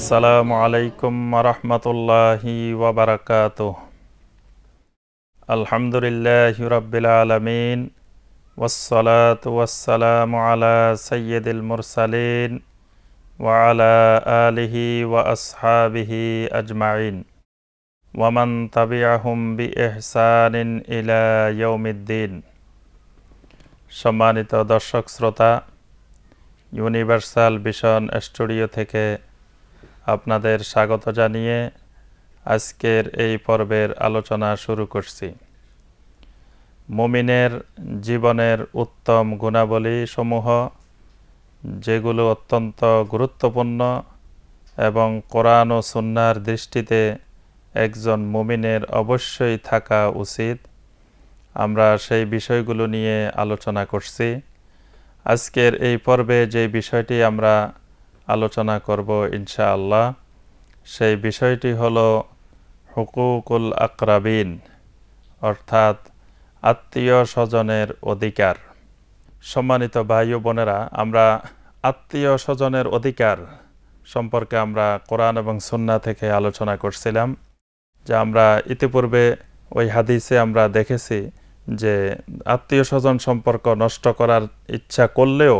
আসসালামু আলাইকুম রহমতুল্লাহি ওয়াবারাকাতুহ। আলহামদুলিল্লাহি রাব্বিল আলামিন ওয়াসসালাতু ওয়াসসালামু আলা সাইয়্যিদিল মুরসালিন ওয়া আলা আলিহি ওয়া আসহাবিহি আজমাইন ওয়া মান তাবিআহুম বিইহসানিন ইলা ইয়াউমিদ্দিন। সম্মানিত দর্শক শ্রোতা, ইউনিভার্সাল ভিশন স্টুডিও থেকে আপনাদের স্বাগত জানিয়ে আজকের এই পর্বের আলোচনা শুরু করছি। মুমিনের জীবনের উত্তম গুণাবলী সমূহ, যেগুলো অত্যন্ত গুরুত্বপূর্ণ এবং কোরআন ও সুন্নাহর দৃষ্টিতে একজন মুমিনের অবশ্যই থাকা উচিত, আমরা সেই বিষয়গুলো নিয়ে আলোচনা করছি। আজকের এই পর্বে যে বিষয়টি আমরা আলোচনা করব ইনশাআল্লাহ, সেই বিষয়টি হলো হুকুকুল আকরাবিন, অর্থাৎ আত্মীয় স্বজনের অধিকার। সম্মানিত ভাই ও বোনেরা, আমরা আত্মীয় স্বজনের অধিকার সম্পর্কে আমরা কোরআন এবং সুন্নাহ থেকে আলোচনা করছিলাম, যে আমরা ইতিপূর্বে ওই হাদিসে আমরা দেখেছি যে আত্মীয় স্বজন সম্পর্ক নষ্ট করার ইচ্ছা করলেও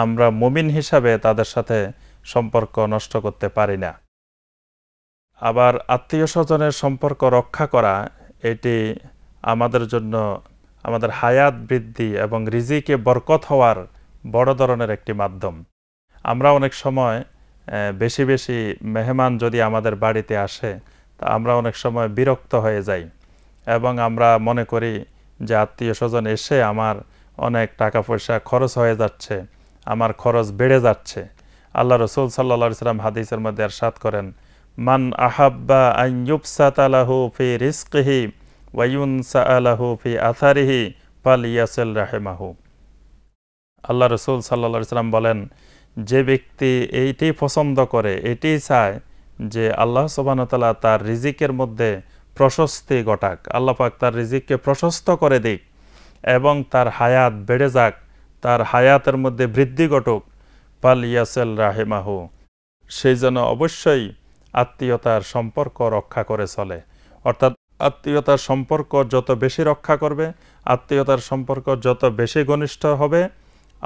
আমরা মুমিন হিসাবে তাদের সাথে সম্পর্ক নষ্ট করতে পারি না। আবার আত্মীয় স্বজনের সম্পর্ক রক্ষা করা, এটি আমাদের জন্য আমাদের হায়াত বৃদ্ধি এবং রিজিকে বরকত হওয়ার বড় ধরনের একটি মাধ্যম। আমরা অনেক সময় বেশি বেশি মেহমান যদি আমাদের বাড়িতে আসে, তা আমরা অনেক সময় বিরক্ত হয়ে যাই এবং আমরা মনে করি যে আত্মীয় স্বজন এসে আমার অনেক টাকা পয়সা খরচ হয়ে যাচ্ছে, আমার খরচ বেড়ে যাচ্ছে। আল্লাহ রসুল সাল্লাল্লাহু আলাইহি ওয়াসাল্লাম হাদিসের মধ্যে ইরশাদ করেন, মান আহাব্বা আন ইউবসাতা লাহু ফি রিজকিহি ওয়া ইউনসা লাহু ফি আথারিহি ফালিয়াসিল রাহিমাহু। আল্লাহ রসুল সাল্লাল্লাহু আলাইহি ওয়াসাল্লাম বলেন, যে ব্যক্তি এইটি পছন্দ করে, এটি চায় যে আল্লাহ সুবহানাহু ওয়া তাআলা তার রিজিকের মধ্যে প্রশস্তি ঘটাক, আল্লাহ পাক তার রিজিককে প্রশস্ত করে দিক এবং তার হায়াত বেড়ে যাক, তার হায়াতের মধ্যে বৃদ্ধি ঘটুক, ফালিয়াসিল রাহিমাহু, সেই জন্য অবশ্যই আত্মীয়তার সম্পর্ক রক্ষা করে চলে। অর্থাৎ আত্মীয়তার সম্পর্ক যত বেশি রক্ষা করবে, আত্মীয়তার সম্পর্ক যত বেশি ঘনিষ্ঠ হবে,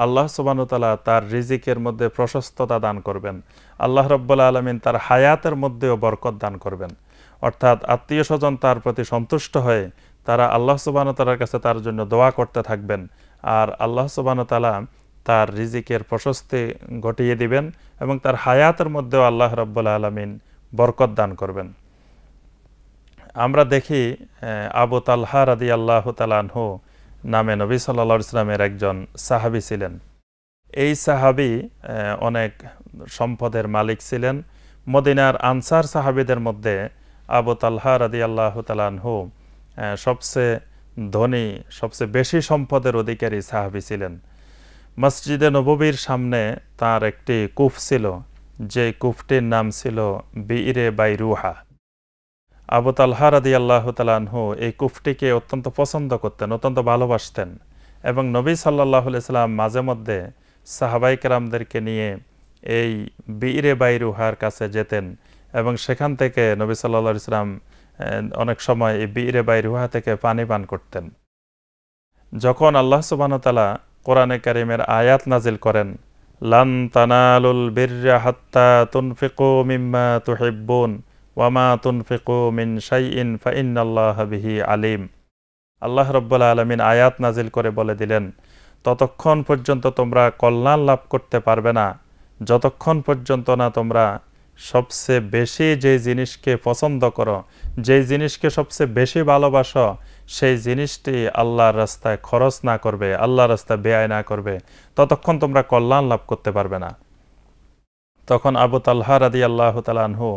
আল্লাহ সুবহানাহু ওয়া তাআলা তার রিজিকের মধ্যে প্রশস্ততা দান করবেন। আল্লাহ রাব্বুল আলামিন তার হায়াতের মধ্যেও বরকত দান করবেন। অর্থাৎ আত্মীয় স্বজন তার প্রতি সন্তুষ্ট হয়ে তারা আল্লাহ সুবহানাহু ওয়া তাআলার কাছে তার জন্য দোয়া করতে থাকবেন, আর আল্লাহ সুবহানাহু ওয়া তাআলা তার রিজিকের প্রশস্তি ঘটিয়ে দিবেন এবং তার হায়াতের মধ্যেও আল্লাহ রাব্বুল আলামিন বরকত দান করবেন। আমরা দেখি আবু তালহা রাদিয়াল্লাহু তাআলা আনহু নামে নবী সাল্লাল্লাহু আলাইহি ওয়াসাল্লামের একজন সাহাবী ছিলেন। এই সাহাবী অনেক সম্পদের মালিক ছিলেন। মদিনার আনসার সাহাবীদের মধ্যে আবু তালহা রাদিয়াল্লাহু তাআলা আনহু সবচেয়ে ধনী, সবচেয়ে বেশি সম্পদের অধিকারী সাহাবী ছিলেন। মসজিদে নববীর সামনে তার একটি কূপ ছিল, যে কূপটির নাম ছিল বিইরে বাইরুহা। আবু তালহা রাদিয়াল্লাহু তাআলা আনহু এই কূপটিকে অত্যন্ত পছন্দ করতেন, অত্যন্ত ভালোবাসতেন এবং নবী সাল্লাল্লাহু আলাইহি সাল্লাম মাঝে মধ্যে সাহাবায়ে কেরামদেরকে নিয়ে এই বিইরে বাইরুহার কাছে যেতেন এবং সেখান থেকে নবী সাল্লাল্লাহু আলাইহি সাল্লাম অনেক সময় এই বিইরে বাইরুহা থেকে পানি পান করতেন। যখন আল্লাহ সুবহানাহু ওয়া তাআলা কোরআনে কারীমের আয়াত নাজিল করেন, লান তানালুল বিররা হাত্তা তুনফিকু মিম্মা তুহিব্বুন ওয়া মা তুনফিকু মিন শাইইন ফাইন্নাল্লাহা বিহি আলিম, আল্লাহ রাব্বুল আলামিন আয়াত নাজিল করে বলে দিলেন, ততক্ষণ পর্যন্ত তোমরা কল্যাণ লাভ করতে পারবে না যতক্ষণ পর্যন্ত না তোমরা সবচেয়ে বেশি যে জিনিসকে পছন্দ করো, যে জিনিসকে সবচেয়ে বেশি ভালোবাসো, সেই জিনিসটি আল্লাহর রাস্তায় খরচ না করবে, আল্লাহর রাস্তায় ব্যয় না করবে, ততক্ষণ তোমরা কল্যাণ লাভ করতে পারবে না। তখন আবু তালহা রাদিয়াল্লাহু তাআলা আনহু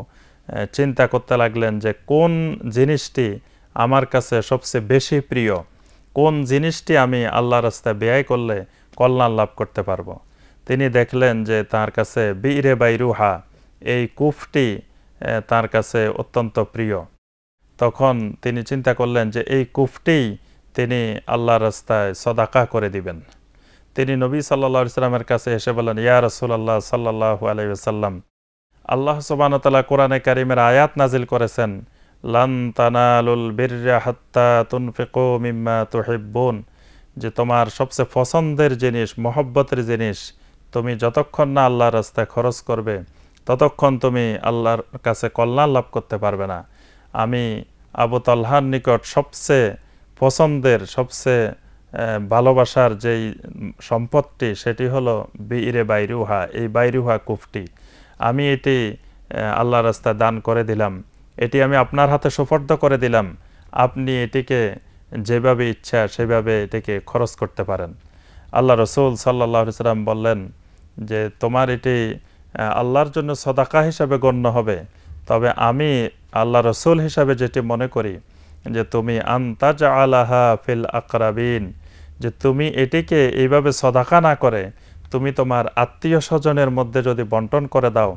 চিন্তা করতে লাগলেন যে কোন জিনিসটি আমার কাছে সবচেয়ে বেশি প্রিয়, কোন জিনিসটি আমি আল্লাহর রাস্তায় ব্যয় করলে কল্যাণ লাভ করতে পারবো। তিনি দেখলেন যে তার কাছে বিইরে বাইরুহা, এই কূপটি তার কাছে অত্যন্ত প্রিয়। তখন তিনি চিন্তা করলেন যে এই কূপটি তিনি আল্লাহর রাস্তায় সদাকা করে দিবেন। তিনি নবী সাল্লাল্লাহু আলাইহি ওয়াসাল্লামের কাছে এসে বলেন, ইয়া রাসূলুল্লাহ সাল্লাল্লাহু আলাইহি ওয়াসাল্লাম, আল্লাহ সুবহানাহু ওয়া তাআলা কোরআনে কারীমের আয়াত নাজিল করেছেন, লান তানালুল বিররা হাত্তা তুনফিকু মিম্মা তুহিব্বুন, যে তোমার সবচেয়ে পছন্দের জিনিস, মহব্বতের জিনিস তুমি যতক্ষণ না আল্লাহর রাস্তায় খরচ করবে ততক্ষণ তুমি আল্লাহর কাছে কল্যাণ লাভ করতে পারবে না। আমি আবু তালহার নিকট সবচেয়ে পছন্দের, সবচেয়ে ভালোবাসার যেই সম্পদটি সেটি হলো বিইরে বাইরুহা, এই বাইরুহা কুফটি। আমি এটি আল্লাহর রাস্তায় দান করে দিলাম, এটি আমি আপনার হাতে সুপর্দ করে দিলাম, আপনি এটিকে যেভাবে ইচ্ছা সেভাবে এটিকে খরচ করতে পারেন। আল্লাহ রসুল সাল্লাল্লাহু আলাইহি ওয়াসাল্লাম বললেন যে তোমার এটি আল্লাহর জন্য সদাকা হিসাবে গণ্য হবে, তবে আমি আল্লাহ রসুল হিসাবে যেটি মনে করি যে তুমি আনতাজআলাহা ফিল আকরাবিন, যে তুমি এটিকে এইভাবে সদাকা না করে তুমি তোমার আত্মীয় স্বজনের মধ্যে যদি বন্টন করে দাও,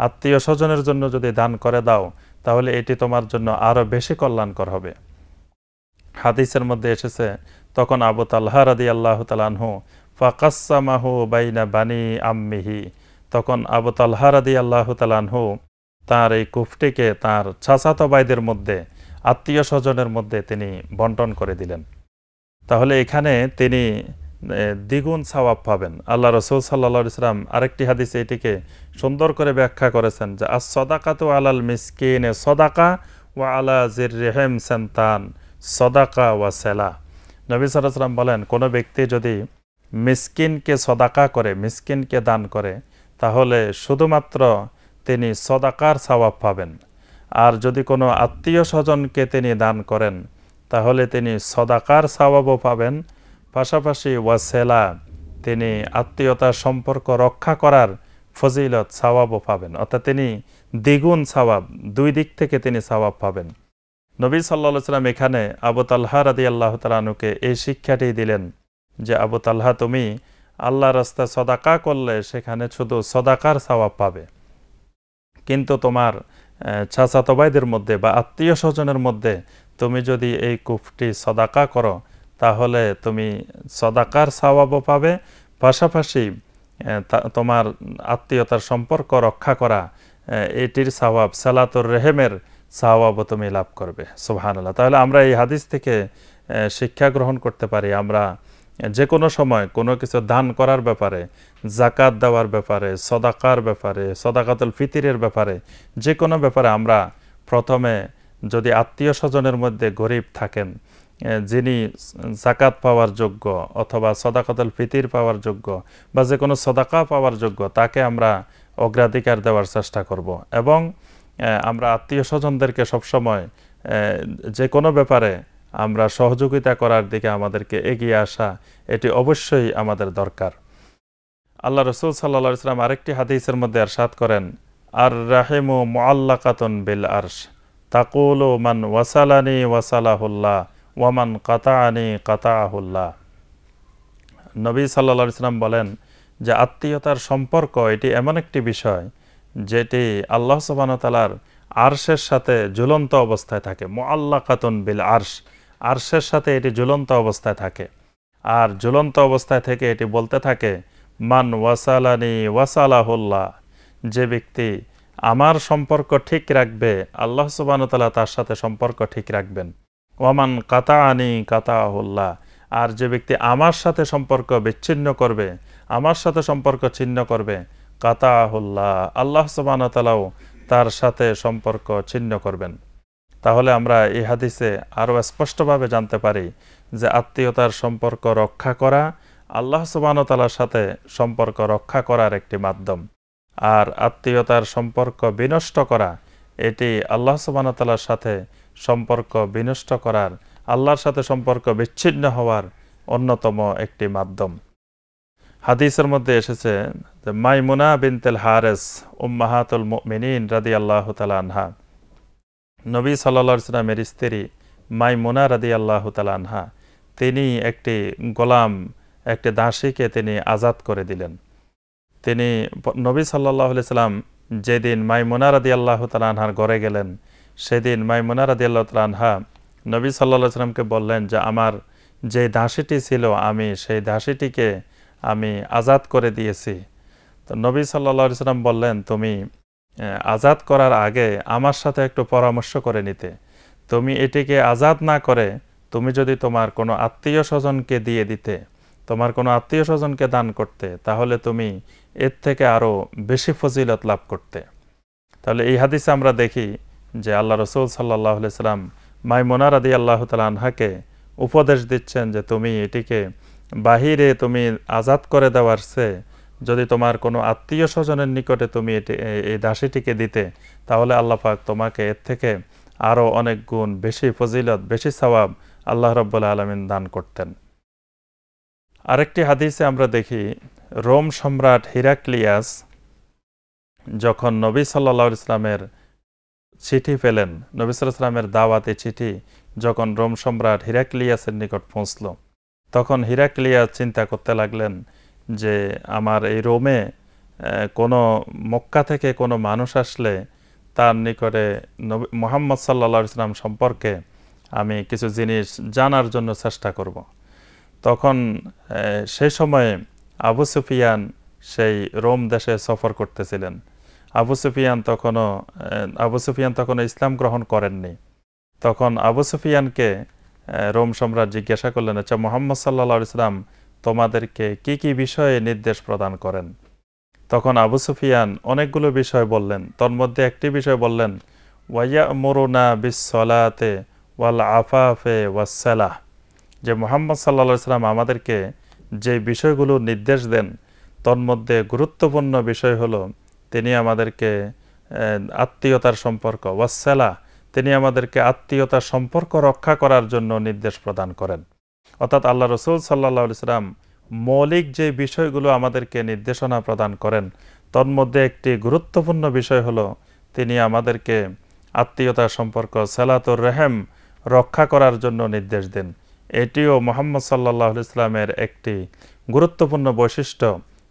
আত্মীয় স্বজনের জন্য যদি দান করে দাও, তাহলে এটি তোমার জন্য আরও বেশি কল্যাণকর হবে। হাদিসের মধ্যে এসেছে, তখন আবু তালহা রাদিয়াল্লাহু তাআলা আনহু ফাকাসসামাহু বাইনা বানি আম্মিহি, তখন আবু তালহা রাদিয়াল্লাহু তাআলা আনহু তার এই কুফটিকে তার চাচাতো ভাইদের মধ্যে, আত্মীয় স্বজনের মধ্যে তিনি বন্টন করে দিলেন। তাহলে এখানে তিনি দ্বিগুণ সওয়াব পাবেন। আল্লাহ রাসূল সাল্লাল্লাহু আলাইহি ওয়াসাল্লাম আরেকটি হাদিসে এটিকে সুন্দর করে ব্যাখ্যা করেছেন যে আস-সাদাকাতু আলাল মিসকিনে সাদাকা ওয়া আলা যিররিহিম সানতান সাদাকা ওয়া সালা। নবী সাল্লাল্লাহু আলাইহি ওয়াসাল্লাম বলেন, কোনো ব্যক্তি যদি মিসকিনকে সাদাকা করে, মিসকিনকে দান করে, তাহলে শুধুমাত্র তিনি সাদাকার সওয়াব পাবেন। আর যদি কোনো আত্মীয় স্বজনকে তিনি দান করেন তাহলে তিনি সাদাকার সওয়াবও পাবেন, পাশাপাশি ওয়াসেলা, তিনি আত্মীয়তার সম্পর্ক রক্ষা করার ফজিলত সওয়াবও পাবেন। অর্থাৎ তিনি দ্বিগুণ সওয়াব, দুই দিক থেকে তিনি সওয়াব পাবেন। নবী সাল্লাল্লাহু আলাইহি ওয়াসাল্লাম এখানে আবু তালহা রাদিয়াল্লাহু তাআলা আনহুকে এই শিক্ষাটি দিলেন যে আবু তালহা, তুমি আল্লাহর রাস্তায় সদাকা করলে সেখানে শুধু সদাকার সওয়াব পাবে, কিন্তু তোমার চাচাতো ভাইদের মধ্যে বা আত্মীয় স্বজনের মধ্যে তুমি যদি এই কুফটি সদাকা করো তাহলে তুমি সদাকার সওয়াবও পাবে, পাশাপাশি তোমার আত্মীয়তার সম্পর্ক রক্ষা করা এটির সওয়াব, সালাতুর রেহেমের সওয়াবও তুমি লাভ করবে। সুবহানাল্লাহ। তাহলে আমরা এই হাদিস থেকে শিক্ষা গ্রহণ করতে পারি, আমরা যে কোনো সময় কোনো কিছু দান করার ব্যাপারে, জাকাত দেওয়ার ব্যাপারে, সদাকার ব্যাপারে, সদাকাতুল ফিতরের ব্যাপারে, যে কোনো ব্যাপারে আমরা প্রথমে যদি আত্মীয় স্বজনের মধ্যে গরিব থাকেন, যিনি জাকাত পাওয়ার যোগ্য অথবা সদাকাতুল ফিতর পাওয়ার যোগ্য বা যে কোনো সদাকা পাওয়ার যোগ্য, তাকে আমরা অগ্রাধিকার দেওয়ার চেষ্টা করব। এবং আমরা আত্মীয় স্বজনদেরকে সবসময় যে কোনো ব্যাপারে আমরা সহযোগিতা করার দিকে আমাদেরকে এগিয়ে আসা, এটি অবশ্যই আমাদের দরকার। আল্লাহ রাসূল সাল্লাল্লাহু আলাইহি ওয়াসাল্লাম আরেকটি হাদিসের মধ্যে ইরশাদ করেন, আর রাহিমু মুআল্লাকাতুন বিল আরশ তাকুলু মান ওয়াসালানি ওয়াসালাহুল্লাহ ওয়া মান কাতাআনি কাতাআহুল্লাহ। নবী সাল্লাল্লাহু আলাইহি ওয়াসাল্লাম বলেন যে আত্মীয়তার সম্পর্ক এটি এমন একটি বিষয় যেটি আল্লাহ সুবহানাহু ওয়া তাআলার আরশের সাথে ঝুলন্ত অবস্থায় থাকে। মুআল্লাকাতুন বিল আরশ, আরশের সাথে এটি ঝুলন্ত অবস্থায় থাকে। আর ঝুলন্ত অবস্থায় থেকে এটি বলতে থাকে, মান ওয়াসালানি ওয়াসালাহুল্লাহ, যে ব্যক্তি আমার সম্পর্ক ঠিক রাখবে আল্লাহ সুবহানাহু ওয়া তাআলা তার সাথে সম্পর্ক ঠিক রাখবেন। ওয়ামান কাতাআনি কাতাআহুল্লাহ, আর যে ব্যক্তি আমার সাথে সম্পর্ক বিচ্ছিন্ন করবে, আমার সাথে সম্পর্ক ছিন্ন করবে, কাতাআহুল্লাহ, আল্লাহ সুবহানাহু ওয়া তাআলাও তার সাথে সম্পর্ক ছিন্ন করবেন। তাহলে আমরা এই হাদিসে আরও স্পষ্টভাবে জানতে পারি যে আত্মীয়তার সম্পর্ক রক্ষা করা আল্লাহ সুবহানাহু ওয়া তাআলার সাথে সম্পর্ক রক্ষা করার একটি মাধ্যম, আর আত্মীয়তার সম্পর্ক বিনষ্ট করা এটি আল্লাহ সুবহানাহু ওয়া তাআলার সাথে সম্পর্ক বিনষ্ট করার, আল্লাহর সাথে সম্পর্ক বিচ্ছিন্ন হওয়ার অন্যতম একটি মাধ্যম। হাদিসের মধ্যে এসেছে যে মাইমুনা বিনতুল হারিস উম্মাহাতুল মুমিনিন রাদিয়াল্লাহু তাআলা আনহা, নবী সাল্লাল্লাহু আলাইহি ওয়াসাল্লামের স্ত্রী মাইমুনা রাদিয়াল্লাহু তাআলা আনহা, তিনি একটি গোলাম, একটি দাসীকে তিনি আজাদ করে দিলেন। তিনি নবী সাল্লাল্লাহু আলাইহি ওয়াসাল্লাম যেদিন মাইমুনা রাদিয়াল্লাহু তাআলা আনহার ঘরে গেলেন, সেদিন মাইমুনা রাদিয়াল্লাহু তাআলা আনহা নবী সাল্লাল্লাহু আলাইহি ওয়াসাল্লামকে বললেন যে আমার যে দাসীটি ছিল আমি সেই দাসীটিকে আমি আজাদ করে দিয়েছি। তো নবী সাল্লাল্লাহু আলাইহি ওয়াসাল্লাম বললেন, তুমি আজাদ করার আগে আমার সাথে একটু পরামর্শ করে নিতে। তুমি এটিকে আজাদ না করে তুমি যদি তোমার কোনো আত্মীয় স্বজনকে দিয়ে দিতে, তোমার কোনো আত্মীয় স্বজনকে দান করতে, তাহলে তুমি এর থেকে আরও বেশি ফজিলত লাভ করতে। তাহলে এই হাদিসে আমরা দেখি যে আল্লাহ রসুল সাল্লাহ সাল্লাম মাইমুনা রাদিয়াল্লাহু তাআলা আনহাকে উপদেশ দিচ্ছেন যে তুমি এটিকে বাহিরে তুমি আজাদ করে দেওয়ার চেয়ে যদি তোমার কোনো আত্মীয় স্বজনের নিকটে তুমি এই দাসীটিকে দিতে, তাহলে আল্লাহ পাক তোমাকে এর থেকে আরও অনেক গুণ বেশি ফজিলত, বেশি সওয়াব আল্লাহ রাব্বুল আলামিন দান করতেন। আরেকটি হাদিসে আমরা দেখি রোম সম্রাট হিরাক্লিয়াস যখন নবী সাল্লাল্লাহু আলাইহি ওয়াসাল্লামের চিঠি পেলেন, নবী সাল্লাল্লাহু আলাইহি ওয়াসাল্লামের দাওয়াতে চিঠি যখন রোম সম্রাট হিরাক্লিয়াসের নিকট পৌঁছল, তখন হিরাক্লিয়াস চিন্তা করতে লাগলেন যে আমার এই রোমে কোনো মক্কা থেকে কোনো মানুষ আসলে তার নিকটে মুহাম্মদ সাল্লাল্লাহু আলাইহি ওয়াসাল্লাম সম্পর্কে আমি কিছু জিনিস জানার জন্য চেষ্টা করব। তখন সেই সময়ে আবু সুফিয়ান সেই রোম দেশে সফর করতেছিলেন। আবু সুফিয়ান তখনও ইসলাম গ্রহণ করেননি। তখন আবু সুফিয়ানকে রোম সম্রাট জিজ্ঞাসা করলেন, আচ্ছা মুহাম্মদ সাল্লাল্লাহু আলাইহি ওয়াসাল্লাম তোমাদেরকে কি কি বিষয়ে নির্দেশ প্রদান করেন? তখন আবু সুফিয়ান অনেকগুলো বিষয় বললেন। তোর মধ্যে একটি বিষয় বললেন, ওয়ায়ামুরুনা বিস-সলাতে ওয়াল আফাফে ওয়াস-সালাহ, যে মুহাম্মদ সাল্লাল্লাহু আলাইহি ওয়াসাল্লাম আমাদেরকে যে বিষয়গুলো নির্দেশ দেন তোর মধ্যে গুরুত্বপূর্ণ বিষয় হলো তিনি আমাদেরকে আত্মীয়তার সম্পর্ক, ওয়াস-সালাহ, তিনি আমাদেরকে আত্মীয়তার সম্পর্ক রক্ষা করার জন্য নির্দেশ প্রদান করেন। অর্থাৎ আল্লাহ রসুল সাল্লাল্লাহু আলাইহি ওয়াসাল্লাম মৌলিক যে বিষয়গুলো আমাদেরকে নির্দেশনা প্রদান করেন তোর মধ্যে একটি গুরুত্বপূর্ণ বিষয় হলো তিনি আমাদেরকে আত্মীয়তার সম্পর্ক, সালাতুর রহম রক্ষা করার জন্য নির্দেশ দেন। এটিও মুহাম্মদ সাল্লাল্লাহু আলাইহি ওয়াসাল্লামের একটি গুরুত্বপূর্ণ বৈশিষ্ট্য।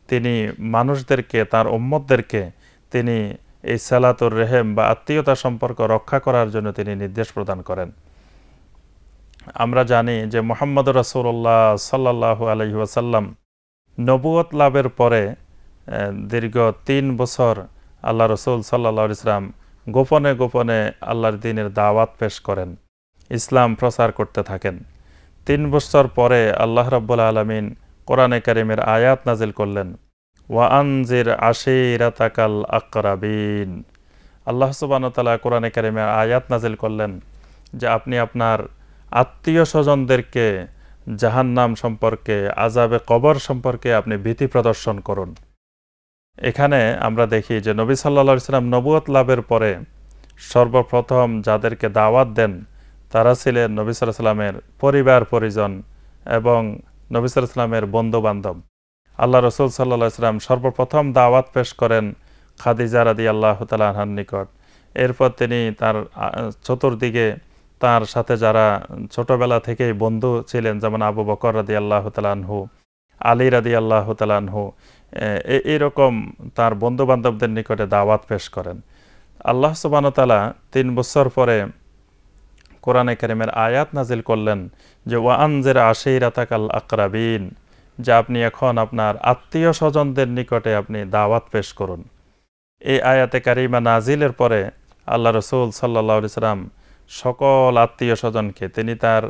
তিনি মানুষদেরকে, তার উম্মতদেরকে তিনি এই সালাতুর রহম বা আত্মীয়তা সম্পর্ক রক্ষা করার জন্য তিনি নির্দেশ প্রদান করেন। আমরা জানি যে মুহাম্মদ রাসূলুল্লাহ সাল্লাল্লাহু আলাইহি ওয়াসাল্লাম নবুয়ত লাভের পরে দীর্ঘ 3 বছর আল্লাহ রসুল সাল্লাল্লাহু আলাইহি ওয়াসাল্লাম গোপনে গোপনে আল্লাহর দ্বীনের দাওয়াত পেশ করেন, ইসলাম প্রচার করতে থাকেন। 3 বছর পরে আল্লাহ রাব্বুল আলামিন কোরআনে কারিমের আয়াত নাজিল করলেন, ওয়া আনজির আশীরাতাকাল আকরাবিন। আল্লাহ সুবহানাহু ওয়া তাআলা কোরআনে কারিমের আয়াত নাজিল করলেন যে আপনি আপনার আত্মীয় স্বজনদেরকে জাহান্নাম সম্পর্কে, আযাবে কবর সম্পর্কে আপনি ভীতি প্রদর্শন করুন। এখানে আমরা দেখি যে নবী সাল্লাল্লাহু আলাইহি ওয়াসাল্লাম নবুয়ত লাভের পরে সর্বপ্রথম যাদেরকে দাওয়াত দেন তারা ছিলেন নবী সাল্লাল্লাহু আলাইহি ওয়াসাল্লামের পরিবার পরিজন এবং নবী সাল্লাল্লাহু আলাইহি ওয়াসাল্লামের বন্ধু বান্ধব। আল্লাহ রসুল সাল্লাল্লাহু আলাইহি ওয়াসাল্লাম সর্বপ্রথম দাওয়াত পেশ করেন খাদিজা রাদিয়াল্লাহু তাআলা আনহার নিকট। এরপর তিনি তার চতুর্দিকে তার সাথে যারা ছোটবেলা থেকেই বন্ধু ছিলেন, যেমন আবু বকর রাদিয়াল্লাহু তাআলা আনহু, আলী রাদিয়াল্লাহু তাআলা আনহু, এইরকম তার বন্ধু বান্ধবদের নিকটে দাওয়াত পেশ করেন। আল্লাহ সুবহানাহু ওয়া তাআলা 3 বছর পরে কোরআনে কারিমের আয়াত নাজিল করলেন যে ওয়া আনজির আশীরাতাকাল আকরাবিন, যে আপনি এখন আপনার আত্মীয় স্বজনদের নিকটে আপনি দাওয়াত পেশ করুন। এই আয়াতে কারিমা নাজিলের পরে আল্লাহ রসুল সাল্লাল্লাহু আলাইহি ওয়াসাল্লাম সকল আত্মীয় স্বজনকে, তিনি তার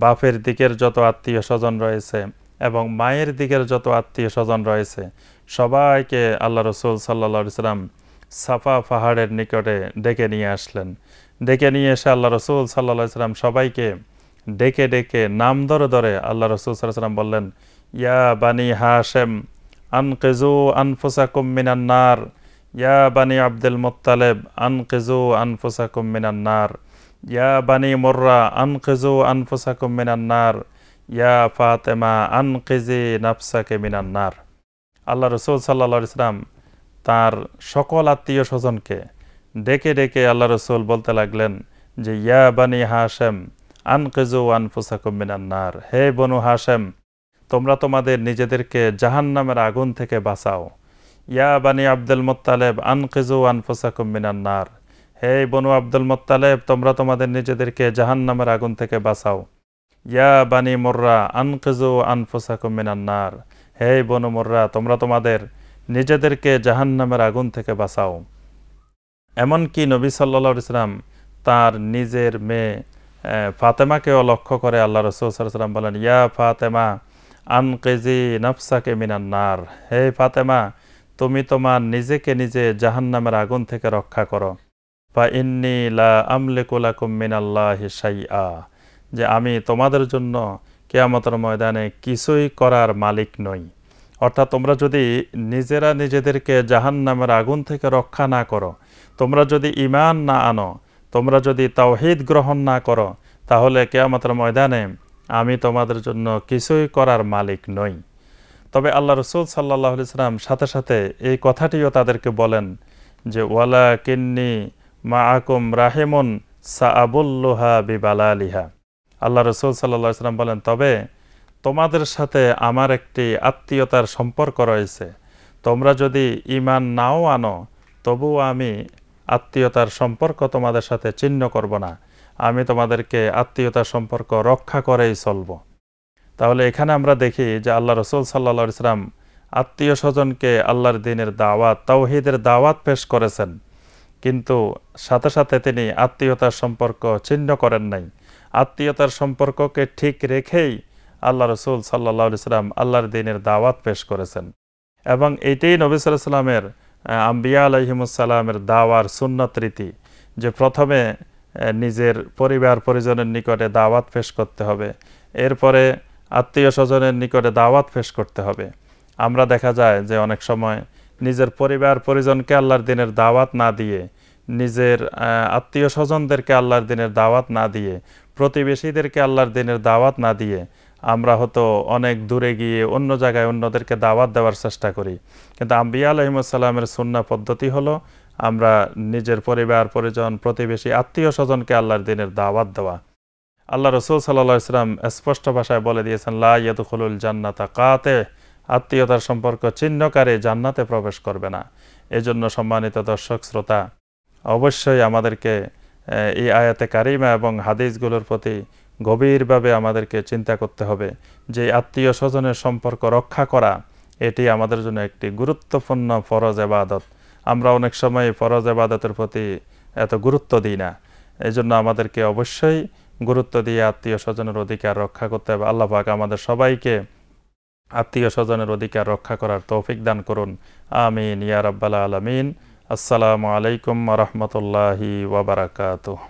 বাপের দিকের যত আত্মীয় স্বজন রয়েছে এবং মায়ের দিকের যত আত্মীয় স্বজন রয়েছে সবাইকে আল্লাহ রসুল সাল্লাল্লাহু আলাইহি ওয়াসাল্লাম সাফা পাহাড়ের নিকটে ডেকে নিয়ে আসলেন। ডেকে নিয়ে এসে আল্লাহ রসুল সাল্লাল্লাহু আলাইহি ওয়াসাল্লাম সবাইকে ডেকে ডেকে নাম ধরে ধরে আল্লাহ রসুল সাল্লাল্লাহু আলাইহি ওয়াসাল্লাম বললেন, ইয়া বানি হাশেম আনকিজু আনফুসাকুম মিনান নার, ইয়া বানি আব্দুল মুত্তালিব আনকিজু আনফুসাকুম মিনান নার, ইয়া বানি মুররা আনকিজু আনফুসাকুম মিনান নার, ইয়া ফাতেমা আনকিজি নাফসাকে মিনান নার। আল্লাহ রসুল সাল্লাল্লাহু আলাইহি ওয়াসাল্লাম তার সকল আত্মীয় স্বজনকে ডেকে ডেকে আল্লাহ রসুল বলতে লাগলেন যে ইয়া বানি হাশেম আনকিজু আনফুসাকুম মিনান নার, হে বনু হাশেম তোমরা তোমাদের নিজেদেরকে জাহান্নামের আগুন থেকে বাঁচাও। ইয়া বানি আব্দুল মুত্তালিব আনকিজু আনফুসাকুম মিনান নার, হে বনু আব্দুল মুত্তালিব তোমরা তোমাদের নিজেদেরকে জাহান্নামের আগুন থেকে বাঁচাও। ইয়া বানি মুররা আনকিজু আনফুসাকুম মিনান নার, হে বনু মুররা তোমরা তোমাদের নিজেদেরকে জাহান্নামের আগুন থেকে বাঁচাও। এমনকি নবী সাল্লাল্লাহু আলাইহি সাল্লাম তার নিজের মেয়ে ফাতেমাকেও লক্ষ্য করে আল্লাহ রাসূল সাল্লাল্লাহু আলাইহি সাল্লাম বলেন, ইয়া ফাতেমা আনকিজি নাফসাকে মিনান নার, হে ফাতেমা তুমি তোমার নিজেকে নিজে জাহান্নামের আগুন থেকে রক্ষা করো। ফা ইন্নী লা আমলিকু লাকুম মিনাল্লাহি শাইআ, যে আমি তোমাদের জন্য কিয়ামতের ময়দানে কিছুই করার মালিক নই। অর্থাৎ তোমরা যদি নিজেরা নিজেদেরকে জাহান্নামের আগুন থেকে রক্ষা না করো, তোমরা যদি ঈমান না আনো, তোমরা যদি তাওহীদ গ্রহণ না করো, তাহলে কিয়ামতের ময়দানে আমি তোমাদের জন্য কিছুই করার মালিক নই। তবে আল্লাহ রাসূল সাল্লাল্লাহু আলাইহি সাল্লাম সাথে সাথে এই কথাটিও তাদেরকে বলেন যে ওয়ালাকিন্নী মাআকুম রাহিমুন সাআবুল্লুহা বিবালালিহা। আল্লাহ রাসূল সাল্লাল্লাহু আলাইহি সাল্লাম বলেন, তবে তোমাদের সাথে আমার একটি আত্মীয়তার সম্পর্ক রয়েছে। তোমরা যদি ঈমান নাও আনো, তবুও আমি আত্মীয়তার সম্পর্ক তোমাদের সাথে ছিন্ন করব না। আমি তোমাদেরকে আত্মীয়তার সম্পর্ক রক্ষা করেই চলব। তাহলে এখানে আমরা দেখি যে আল্লাহ রাসূল সাল্লাল্লাহু আলাইহি সাল্লাম আত্মীয় স্বজনকে আল্লাহর দ্বীনের দাওয়াত, তাওহীদের দাওয়াত পেশ করেছেন, কিন্তু সাথে সাথে তিনি আত্মীয়তার সম্পর্ক ছিন্ন করেন নাই। আত্মীয়তার সম্পর্ককে ঠিক রেখেই আল্লাহ রাসূল সাল্লাল্লাহু আলাইহি সাল্লাম আল্লাহর দ্বীনের দাওয়াত পেশ করেছেন। এবং এইটাই নবী সাল্লাল্লাহু আলাইহি সাল্লামের আম্বিয়া আলাইহিমুস সালামের দাওয়ার সুন্নত রীতি, যে প্রথমে নিজের পরিবার পরিজনের নিকটে দাওয়াত পেশ করতে হবে, এরপরে আত্মীয় স্বজনের নিকটে দাওয়াত পেশ করতে হবে। আমরা দেখা যায় যে অনেক সময় নিজের পরিবার পরিজনকে আল্লাহর দ্বীনের দাওয়াত না দিয়ে, নিজের আত্মীয় স্বজনদেরকে আল্লাহর দ্বীনের দাওয়াত না দিয়ে, প্রতিবেশীদেরকে আল্লাহর দ্বীনের দাওয়াত না দিয়ে আমরা হয়তো অনেক দূরে গিয়ে অন্য জায়গায় অন্যদেরকে দাওয়াত দেওয়ার চেষ্টা করি। কিন্তু আম্বিয়া আলাইহিমুস সালামের সুন্নাহ পদ্ধতি হলো আমরা নিজের পরিবার পরিজন, প্রতিবেশী, আত্মীয় স্বজনকে আল্লাহর দ্বীনের দাওয়াত দেওয়া। আল্লাহ রাসূল সাল্লাল্লাহু আলাইহি সাল্লাম স্পষ্ট ভাষায় বলে দিয়েছেন, লা ইয়াদখুলুল জান্নাতা কাতে, আত্মীয়তার সম্পর্ক ছিন্নকারী জান্নাতে প্রবেশ করবে না। এজন্য সম্মানিত দর্শক শ্রোতা, অবশ্যই আমাদেরকে এই আয়াতে কারিমা এবং হাদিসগুলোর প্রতি গভীরভাবে আমাদেরকে চিন্তা করতে হবে যে আত্মীয় স্বজনের সম্পর্ক রক্ষা করা এটি আমাদের জন্য একটি গুরুত্বপূর্ণ ফরজ ইবাদত। আমরা অনেক সময় ফরজ ইবাদতের প্রতি এত গুরুত্ব দিই না। এজন্য আমাদেরকে অবশ্যই গুরুত্ব দিয়ে আত্মীয় স্বজনের অধিকার রক্ষা করতে হবে। আল্লাহ পাক আমাদের সবাইকে আত্মীয় স্বজনের অধিকার রক্ষা করার তৌফিক দান করুন। আমিন ইয়া রাব্বাল আলামিন। আসসালামু আলাইকুম ওয়া রাহমাতুল্লাহি ওয়া বারাকাতুহু।